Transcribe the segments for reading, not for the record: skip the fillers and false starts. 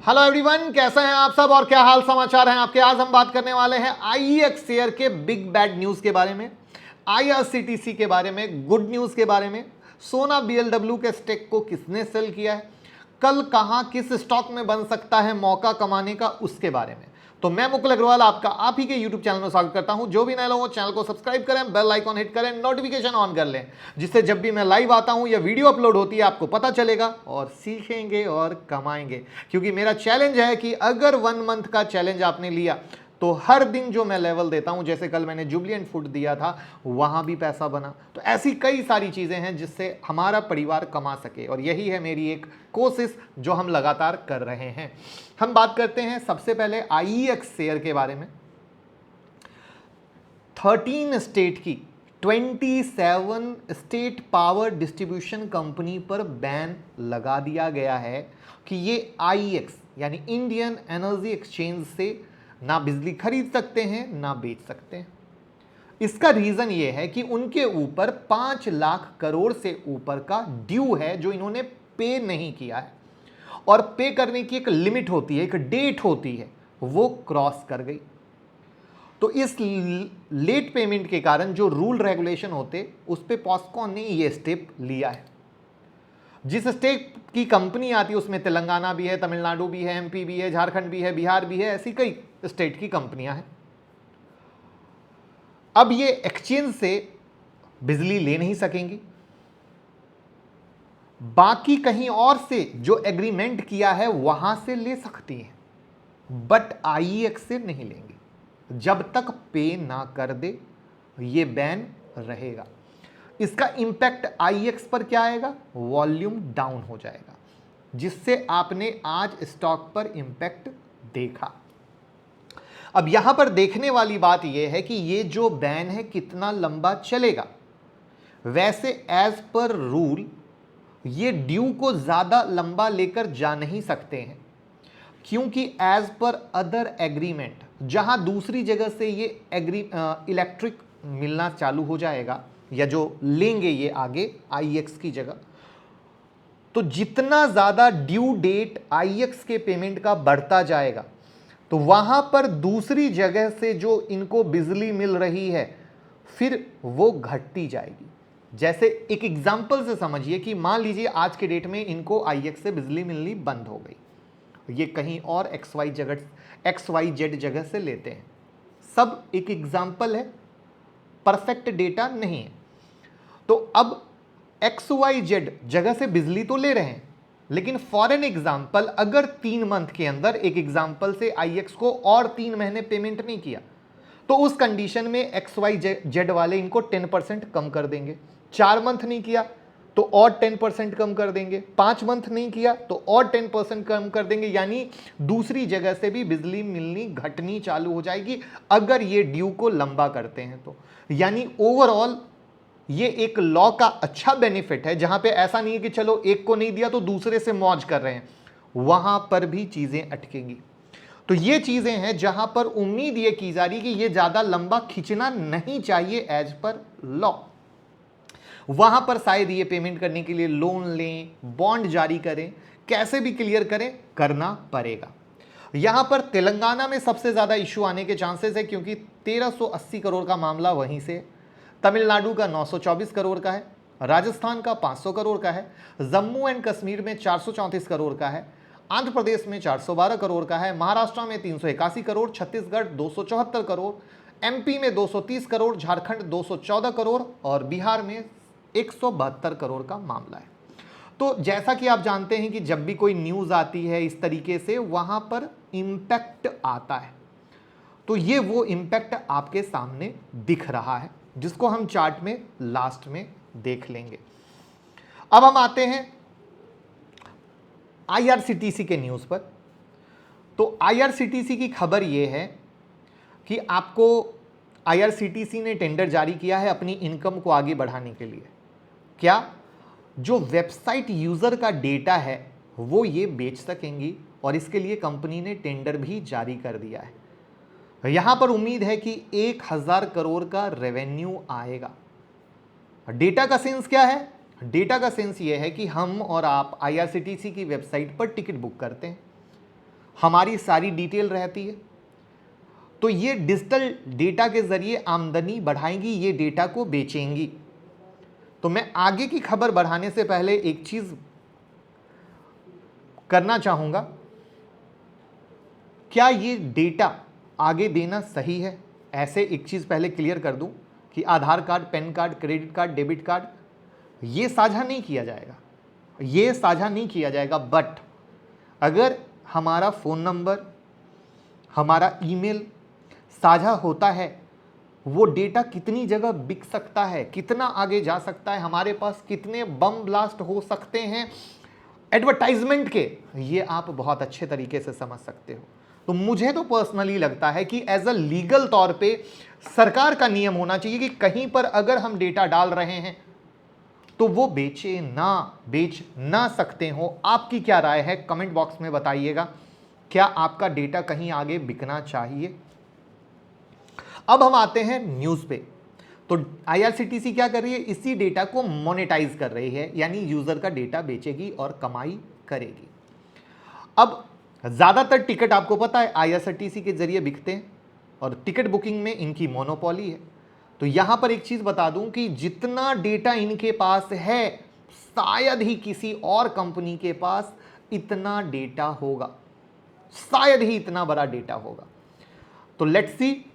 Hello everyone, कैसे हैं आप सब और क्या हाल समाचार हैं आपके। आज हम बात करने वाले हैं आईईएक्स शेयर के बिग बैड न्यूज के बारे में, आईआरसीटीसी के बारे में, गुड न्यूज के बारे में, सोना बीएलडब्ल्यू के स्टेक को किसने सेल किया है, कल कहां किस स्टॉक में बन सकता है मौका कमाने का, उसके बारे में। तो मैं मुकुल अग्रवाल आपका आप ही के YouTube चैनल में स्वागत करता हूं। जो भी नए लोग चैनल को सब्सक्राइब करें, बेल आइकॉन हिट करें, नोटिफिकेशन ऑन कर लें, जिससे जब भी मैं लाइव आता हूं या वीडियो अपलोड होती है आपको पता चलेगा और सीखेंगे और कमाएंगे। क्योंकि मेरा चैलेंज है कि अगर 1 मंथ का चैलेंज आपने लिया तो हर दिन जो मैं लेवल देता हूं, जैसे कल मैंने जुबलिएंट फूड दिया था, वहां भी पैसा बना। तो ऐसी कई सारी चीजें हैं जिससे हमारा परिवार कमा सके और यही है मेरी एक कोशिश जो हम लगातार कर रहे हैं। हम बात करते हैं सबसे पहले आईईएक्स शेयर के बारे में। 13 स्टेट की 27 स्टेट पावर डिस्ट्रीब्यूशन कंपनी पर बैन लगा दिया गया है कि ये आईईएक्स यानी इंडियन एनर्जी एक्सचेंज से ना बिजली खरीद सकते हैं ना बेच सकते हैं। इसका रीजन ये है कि उनके ऊपर 5 लाख करोड़ से ऊपर का ड्यू है जो इन्होंने पे नहीं किया है और पे करने की एक लिमिट होती है, एक डेट होती है, वो क्रॉस कर गई। तो इस लेट पेमेंट के कारण जो रूल रेगुलेशन होते उस पे पॉस्कॉन ने ये स्टेप लिया है। जिस स्टेट की कंपनी आती है उसमें तेलंगाना भी है, तमिलनाडु भी है, एमपी भी है, झारखंड भी है, बिहार भी है, ऐसी कई स्टेट की कंपनियां हैं। अब ये एक्सचेंज से बिजली ले नहीं सकेंगी, बाकी कहीं और से जो एग्रीमेंट किया है वहां से ले सकती हैं, बट आईईएक्स से नहीं लेंगे। जब तक पे ना कर दे ये बैन रहेगा। इसका इंपैक्ट आईईएक्स पर क्या आएगा? वॉल्यूम डाउन हो जाएगा, जिससे आपने आज स्टॉक पर इंपैक्ट देखा। अब यहां पर देखने वाली बात यह है कि ये जो बैन है कितना लंबा चलेगा। वैसे एज पर रूल ये ड्यू को ज्यादा लंबा लेकर जा नहीं सकते हैं, क्योंकि एज पर अदर एग्रीमेंट जहां दूसरी जगह से ये इलेक्ट्रिक मिलना चालू हो जाएगा या जो लेंगे ये आगे आईएक्स की जगह, तो जितना ज्यादा ड्यू डेट आईएक्स के पेमेंट का बढ़ता जाएगा तो वहां पर दूसरी जगह से जो इनको बिजली मिल रही है फिर वो घटती जाएगी। जैसे एक एग्जांपल से समझिए कि मान लीजिए आज के डेट में इनको आईएक्स से बिजली मिलनी बंद हो गई, ये कहीं और XYZ जगह से लेते हैं। सब एक एग्जांपल है, परफेक्ट डेटा नहीं है। तो अब XYZ जगह से बिजली तो ले रहे हैं, लेकिन फॉर एन एग्जाम्पल अगर 3 मंथ के अंदर एक एग्जाम्पल से आईएक्स को और 3 महीने पेमेंट नहीं किया तो उस कंडीशन में XYZ वाले इनको 10% कम कर देंगे। 4 मंथ नहीं किया तो और 10% कम कर देंगे, 5 मंथ नहीं किया तो और 10% कम कर देंगे। यानी दूसरी जगह से भी बिजली मिलनी घटनी चालू हो जाएगी अगर ये ड्यू को लंबा करते हैं तो। यानी ओवरऑल ये एक लॉ का अच्छा बेनिफिट है, जहां पे ऐसा नहीं है कि चलो एक को नहीं दिया तो दूसरे से मौज कर रहे हैं, वहां पर भी चीजें अटकेंगी। तो ये चीजें हैं जहां पर उम्मीद ये की जा रही है कि ये ज्यादा लंबा खींचना नहीं चाहिए एज पर लॉ। वहां पर शायद ये पेमेंट करने के लिए लोन लें, बॉन्ड जारी करें, कैसे भी क्लियर करें, करना पड़ेगा। यहां पर तेलंगाना में सबसे ज्यादा इश्यू आने के चांसेस है, क्योंकि 1380 करोड़ का मामला वहीं से, तमिलनाडु का 924 करोड़ का है, राजस्थान का 500 करोड़ का है, जम्मू एंड कश्मीर में 434 करोड़ का है, आंध्र प्रदेश में 412 करोड़ का है, महाराष्ट्र में 381 करोड़, छत्तीसगढ़ 274 करोड़, एमपी में 230 करोड़, झारखंड 214 करोड़ और बिहार में 172 करोड़ का मामला है। तो जैसा कि आप जानते हैं कि जब भी कोई न्यूज आती है इस तरीके से वहां पर इंपैक्ट आता है, तो ये वो इंपैक्ट आपके सामने दिख रहा है, जिसको हम चार्ट में लास्ट में देख लेंगे। अब हम आते हैं आईआरसीटीसी के न्यूज पर। तो आईआरसीटीसी की खबर यह है कि आपको आईआरसीटीसी ने टेंडर जारी किया है अपनी इनकम को आगे बढ़ाने के लिए। क्या? जो वेबसाइट यूजर का डेटा है वो ये बेच सकेंगी और इसके लिए कंपनी ने टेंडर भी जारी कर दिया है। यहां पर उम्मीद है कि 1000 करोड़ का रेवेन्यू आएगा। डेटा का सेंस क्या है? डेटा का सेंस ये है कि हम और आप आईआरसीटीसी की वेबसाइट पर टिकट बुक करते हैं, हमारी सारी डिटेल रहती है। तो ये डिजिटल डेटा के जरिए आमदनी बढ़ाएंगी, ये डेटा को बेचेंगी। तो मैं आगे की खबर बढ़ाने से पहले एक चीज करना चाहूंगा, क्या ये डेटा आगे देना सही है? ऐसे एक चीज पहले क्लियर कर दूं कि Aadhaar card, PAN card, credit card, debit card ये साझा नहीं किया जाएगा, ये साझा नहीं किया जाएगा। बट अगर हमारा फ़ोन नंबर, हमारा ईमेल साझा होता है, वो डेटा कितनी जगह बिक सकता है, कितना आगे जा सकता है, हमारे पास कितने बम ब्लास्ट हो सकते हैं एडवर्टाइजमेंट के, ये आप बहुत अच्छे तरीके से समझ सकते हो। तो मुझे तो पर्सनली लगता है कि एज अ लीगल तौर पे सरकार का नियम होना चाहिए कि कहीं पर अगर हम डेटा डाल रहे हैं तो वो बेच ना सकते हो। आपकी क्या राय है कमेंट बॉक्स में बताइएगा, क्या आपका डेटा कहीं आगे बिकना चाहिए? अब हम आते हैं न्यूज़ पे। तो आईआरसीटीसी क्या कर रही है, इसी डेटा को मोनेटाइज कर रही है, यानी यूजर का डेटा बेचेगी और कमाई करेगी। अब ज्यादातर टिकट आपको पता है आईआरसीटीसी के जरिए बिकते हैं और टिकट बुकिंग में इनकी मोनोपोली है। तो यहां पर एक चीज बता दूं कि जितना डेटा इनके पास है शायद ही किसी और कंपनी के पास इतना डेटा होगा, शायद ही इतना बड़ा डेटा होगा। तो लेट्स सी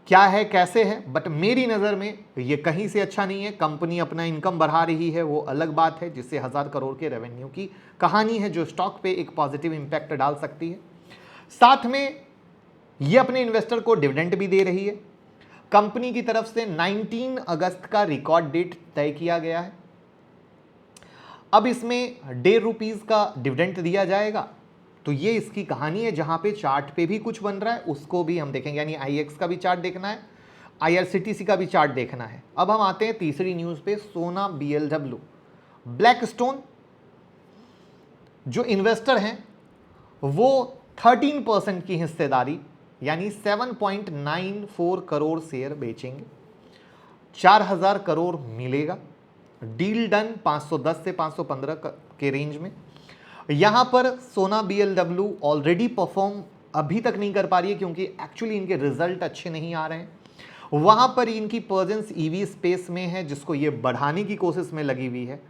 क्या है कैसे है, बट मेरी नज़र में ये कहीं से अच्छा नहीं है। कंपनी अपना इनकम बढ़ा रही है वो अलग बात है, जिससे 1000 करोड़ के रेवेन्यू की कहानी है जो स्टॉक पे एक पॉजिटिव इंपैक्ट डाल सकती है। साथ में ये अपने इन्वेस्टर को डिविडेंड भी दे रही है। कंपनी की तरफ से 19 अगस्त का रिकॉर्ड डेट तय किया गया है। अब इसमें ₹1.5 का डिविडेंड दिया जाएगा। तो ये इसकी कहानी है, जहां पे चार्ट पे भी कुछ बन रहा है उसको भी हम देखेंगे, यानी आईएक्स का भी चार्ट देखना है, आईआरसीटीसी का भी चार्ट देखना है। अब हम आते हैं तीसरी न्यूज़ पे, सोना बीएलडब्ल्यू। ब्लैकस्टोन जो इन्वेस्टर हैं वो 13% की हिस्सेदारी यानी 7.94 करोड़ शेयर बेचेंगे, 4000 करोड़ मिलेगा। डील डन 510 से 515 के रेंज में। यहां पर सोना बीएलडब्ल्यू ऑलरेडी परफॉर्म अभी तक नहीं कर पा रही है क्योंकि एक्चुअली इनके रिजल्ट अच्छे नहीं आ रहे हैं। वहां पर इनकी प्रेजेंस ईवी स्पेस में है जिसको ये बढ़ाने की कोशिश में लगी हुई है।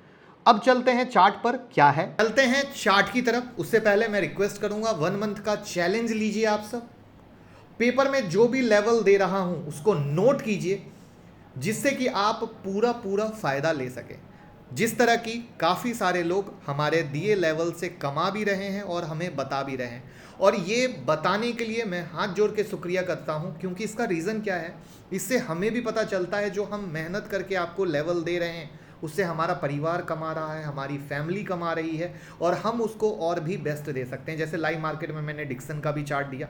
अब चलते हैं चार्ट पर क्या है, चलते हैं चार्ट की तरफ। उससे पहले मैं रिक्वेस्ट करूंगा 1 मंथ का चैलेंज लीजिए आप सब। पेपर में जो भी लेवल दे रहा हूं उसको नोट कीजिए जिससे कि आप पूरा फायदा ले सके। जिस तरह की काफ़ी सारे लोग हमारे दिए लेवल से कमा भी रहे हैं और हमें बता भी रहे हैं, और ये बताने के लिए मैं हाथ जोड़ के शुक्रिया करता हूं क्योंकि इसका रीज़न क्या है, इससे हमें भी पता चलता है जो हम मेहनत करके आपको लेवल दे रहे हैं उससे हमारा परिवार कमा रहा है, हमारी फैमिली कमा रही है और हम उसको और भी बेस्ट दे सकते हैं। जैसे लाइव मार्केट में मैंने डिक्सन का भी चार्ट दिया,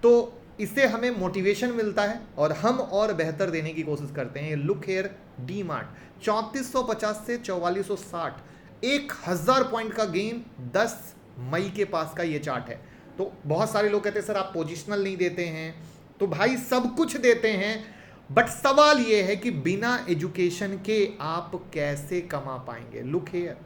तो इससे हमें मोटिवेशन मिलता है और हम और बेहतर देने की कोशिश करते हैं। लुक हेयर डी मार्ट 3450 से 4460, 1000 पॉइंट का गेन 10 मई के पास का ये चार्ट है। तो बहुत सारे लोग कहते हैं सर आप पोजिशनल नहीं देते हैं, तो भाई सब कुछ देते हैं, बट सवाल ये है कि बिना एजुकेशन के आप कैसे कमा पाएंगे। लुक हेयर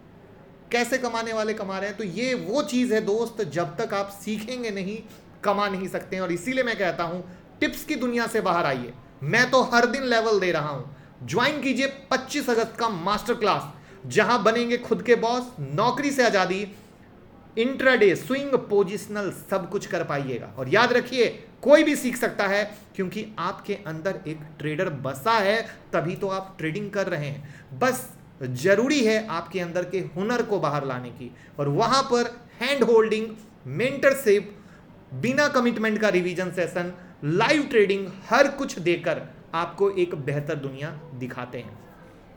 कैसे कमाने वाले कमा रहे हैं। तो ये वो चीज़ है दोस्त, जब तक आप सीखेंगे नहीं कमा नहीं सकते हैं। और इसीलिए मैं कहता हूं टिप्स की दुनिया से बाहर आइए। मैं तो हर दिन लेवल दे रहा हूं। ज्वाइन कीजिए 25 अगस्त का मास्टर क्लास, जहां बनेंगे खुद के बॉस, नौकरी से आजादी, इंट्राडे, स्विंग, पोजिशनल, सब कुछ कर पाइएगा। और याद रखिए कोई भी सीख सकता है क्योंकि आपके अंदर एक ट्रेडर बसा है, तभी तो आप ट्रेडिंग कर रहे हैं। बस जरूरी है आपके अंदर के हुनर को बाहर लाने की, और वहां पर हैंड होल्डिंग, मेंटरशिप, बिना कमिटमेंट का रिवीजन सेशन, लाइव ट्रेडिंग, हर कुछ देकर आपको एक बेहतर दुनिया दिखाते हैं।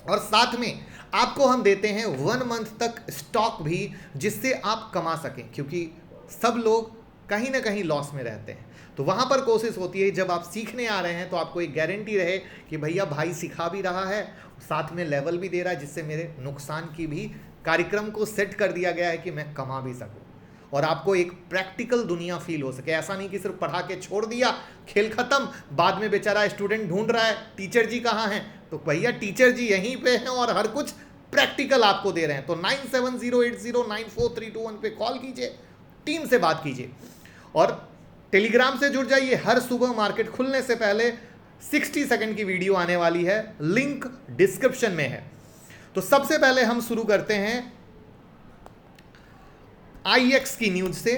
और साथ में आपको हम देते हैं 1 मंथ तक स्टॉक भी, जिससे आप कमा सकें, क्योंकि सब लोग कहीं ना कहीं लॉस में रहते हैं। तो वहां पर कोशिश होती है जब आप सीखने आ रहे हैं तो आपको एक गारंटी रहे कि भैया भाई सिखा भी रहा है, साथ में लेवल भी दे रहा है, जिससे मेरे नुकसान की भी कार्यक्रम को सेट कर दिया गया है कि मैं कमा भी सकूं और आपको एक प्रैक्टिकल दुनिया फील हो सके। ऐसा नहीं कि सिर्फ पढ़ा के छोड़ दिया, खेल खत्म, बाद में बेचारा स्टूडेंट ढूंढ रहा है टीचर जी कहाँ हैं। तो भैया टीचर जी यहीं पे हैं और हर कुछ प्रैक्टिकल आपको दे रहे हैं। तो 9708094321 पे कॉल कीजिए, टीम से बात कीजिए और टेलीग्राम से जुड़ जाइए। हर सुबह मार्केट खुलने से पहले 60 सेकंड की वीडियो आने वाली है, लिंक डिस्क्रिप्शन में है। तो सबसे पहले हम शुरू करते हैं आईएक्स की न्यूज से।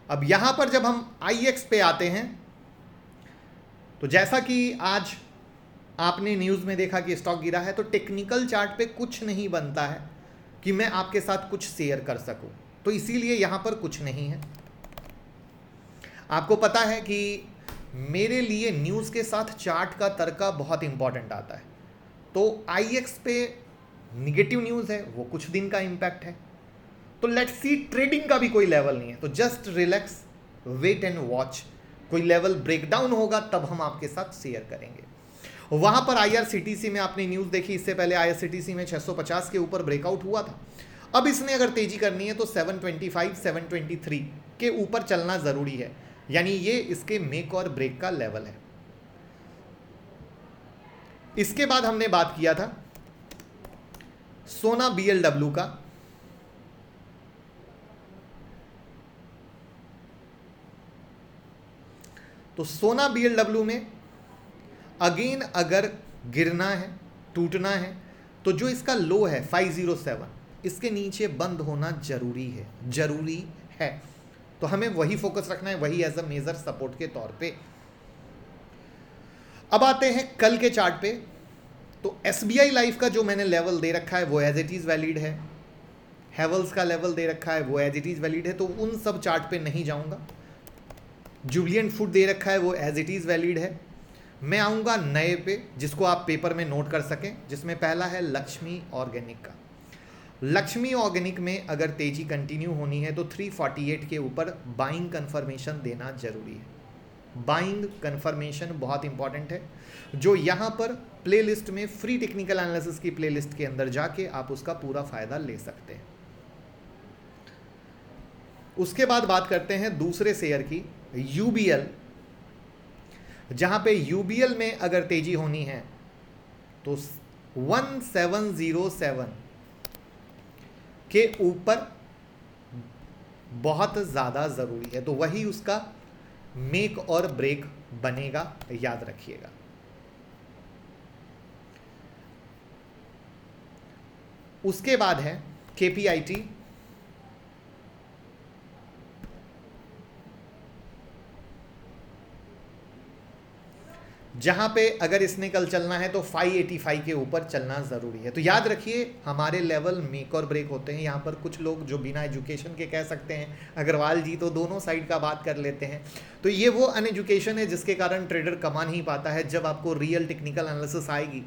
अब यहां पर जब हम आईएक्स पे आते हैं तो जैसा कि आज आपने न्यूज में देखा कि स्टॉक गिरा है, तो टेक्निकल चार्ट पे कुछ नहीं बनता है कि मैं आपके साथ कुछ शेयर कर सकूं, तो इसीलिए यहां पर कुछ नहीं है। आपको पता है कि मेरे लिए न्यूज के साथ चार्ट का तर्का बहुत इंपॉर्टेंट आता है। तो आईएक्स पे निगेटिव न्यूज है, वो कुछ दिन का इंपैक्ट है। तो लेट्स सी, ट्रेडिंग का भी कोई लेवल नहीं है, तो just relax, wait and watch. कोई लेवल ब्रेकडाउन होगा तब हम आपके साथ शेयर करेंगे। वहां पर आईआरसीटीसी में आपने न्यूज देखी, इससे पहले आईआरसीटीसी में 650 के ऊपर ब्रेकआउट हुआ था। अब इसने अगर तेजी करनी है तो 725 723 के ऊपर चलना जरूरी है, यानी ये इसके मेक और ब्रेक का लेवल है। इसके बाद हमने बात किया था सोना बीएलडब्ल्यू का। तो सोना बीएलडब्ल्यू में अगेन अगर गिरना है, टूटना है, तो जो इसका लो है 507, इसके नीचे बंद होना जरूरी है। तो हमें वही फोकस रखना है, वही एज अ मेजर सपोर्ट के तौर पे। अब आते हैं कल के चार्ट पे। तो एसबीआई लाइफ का जो मैंने लेवल दे रखा है वो एज इट इज वैलिड है। हैवल्स का लेवल दे रखा है वो एज इट इज वैलिड है, तो उन सब चार्ट पे नहीं जाऊंगा। जुबिलिएंट फूड दे रखा है वो एज इट इज वैलिड है। मैं आऊंगा नए पे, जिसको आप पेपर में नोट कर सकें, जिसमें पहला है लक्ष्मी ऑर्गेनिक का। लक्ष्मी ऑर्गेनिक में अगर तेजी कंटिन्यू होनी है तो 348 के ऊपर बाइंग कंफर्मेशन देना जरूरी है। बाइंग कंफर्मेशन बहुत इंपॉर्टेंट है, जो यहाँ पर प्लेलिस्ट में फ्री टेक्निकल एनालिसिस की प्लेलिस्ट के अंदर जाके आप उसका पूरा फायदा ले सकते हैं। उसके बाद बात करते हैं दूसरे शेयर की, यूबीएल। जहां पे यूबीएल में अगर तेजी होनी है तो 1707 के ऊपर बहुत ज़्यादा ज़रूरी है, तो वही उसका मेक और ब्रेक बनेगा, याद रखिएगा। उसके बाद है केपीआईटी। जहां पे अगर इसने कल चलना है तो 585 के ऊपर चलना ज़रूरी है। तो याद रखिए, हमारे लेवल मेक और ब्रेक होते हैं। यहाँ पर कुछ लोग जो बिना एजुकेशन के कह सकते हैं अग्रवाल जी तो दोनों साइड का बात कर लेते हैं, तो ये वो अनएजुकेशन है जिसके कारण ट्रेडर कमा नहीं पाता है। जब आपको रियल टेक्निकल एनालिसिस आएगी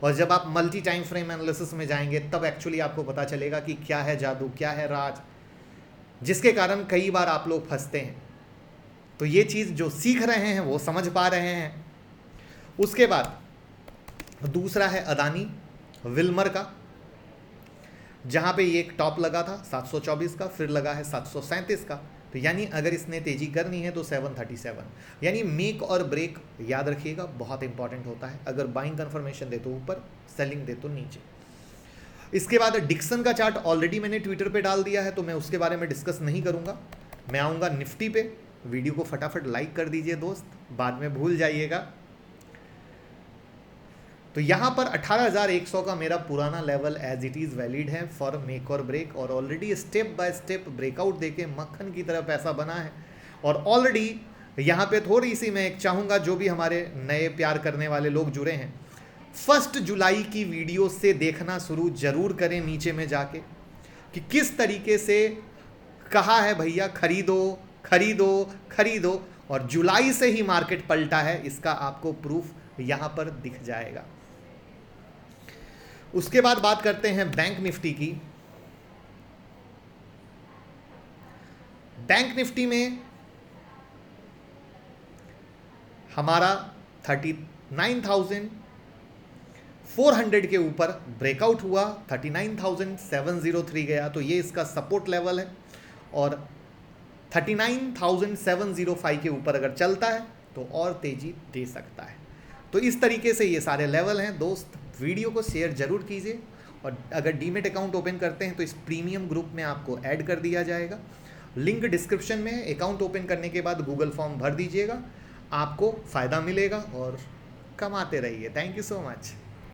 और जब आप मल्टी टाइम फ्रेम एनालिसिस में जाएंगे तब एक्चुअली आपको पता चलेगा कि क्या है जादू, क्या है राज, जिसके कारण कई बार आप लोग फंसते हैं। तो ये चीज़ जो सीख रहे हैं वो समझ पा रहे हैं। उसके बाद दूसरा है अदानी विल्मर का, जहां पे ये एक टॉप लगा था 724 का, फिर लगा है 737 का। तो यानी अगर इसने तेजी करनी है तो 737, यानी मेक और ब्रेक याद रखिएगा, बहुत इंपॉर्टेंट होता है। अगर बाइंग कंफर्मेशन दे तो ऊपर, सेलिंग दे तो नीचे। इसके बाद डिक्सन का चार्ट ऑलरेडी मैंने ट्विटर पे डाल दिया है, तो मैं उसके बारे में डिस्कस नहीं करूंगा। मैं आऊँगा निफ्टी पे। वीडियो को फटाफट लाइक कर दीजिए दोस्त, बाद में भूल जाइएगा। तो यहाँ पर 18,100 का मेरा पुराना level as it is valid है फॉर मेक और ब्रेक, और already step by step breakout देके मक्खन की तरह पैसा बना है। और ऑलरेडी यहाँ पे थोड़ी सी मैं एक चाहूँगा, जो भी हमारे नए प्यार करने वाले लोग जुड़े हैं, 1 जुलाई की वीडियो से देखना शुरू जरूर करें नीचे में जाके, कि किस तरीके से कहा है भैया खरीदो खरीदो खरीदो, और जुलाई से ही मार्केट पलटा है, इसका आपको प्रूफ यहाँ पर दिख जाएगा। उसके बाद बात करते हैं बैंक निफ्टी की। बैंक निफ्टी में हमारा 39,400 के ऊपर ब्रेकआउट हुआ, 39,703 गया, तो ये इसका सपोर्ट लेवल है। और 39,705 के ऊपर अगर चलता है तो और तेजी दे सकता है। तो इस तरीके से ये सारे लेवल हैं दोस्त। वीडियो को शेयर जरूर कीजिए, और अगर डीमेट अकाउंट ओपन करते हैं तो इस प्रीमियम ग्रुप में आपको ऐड कर दिया जाएगा। लिंक डिस्क्रिप्शन में है। अकाउंट ओपन करने के बाद गूगल फॉर्म भर दीजिएगा, आपको फ़ायदा मिलेगा और कमाते रहिए। Thank you so much.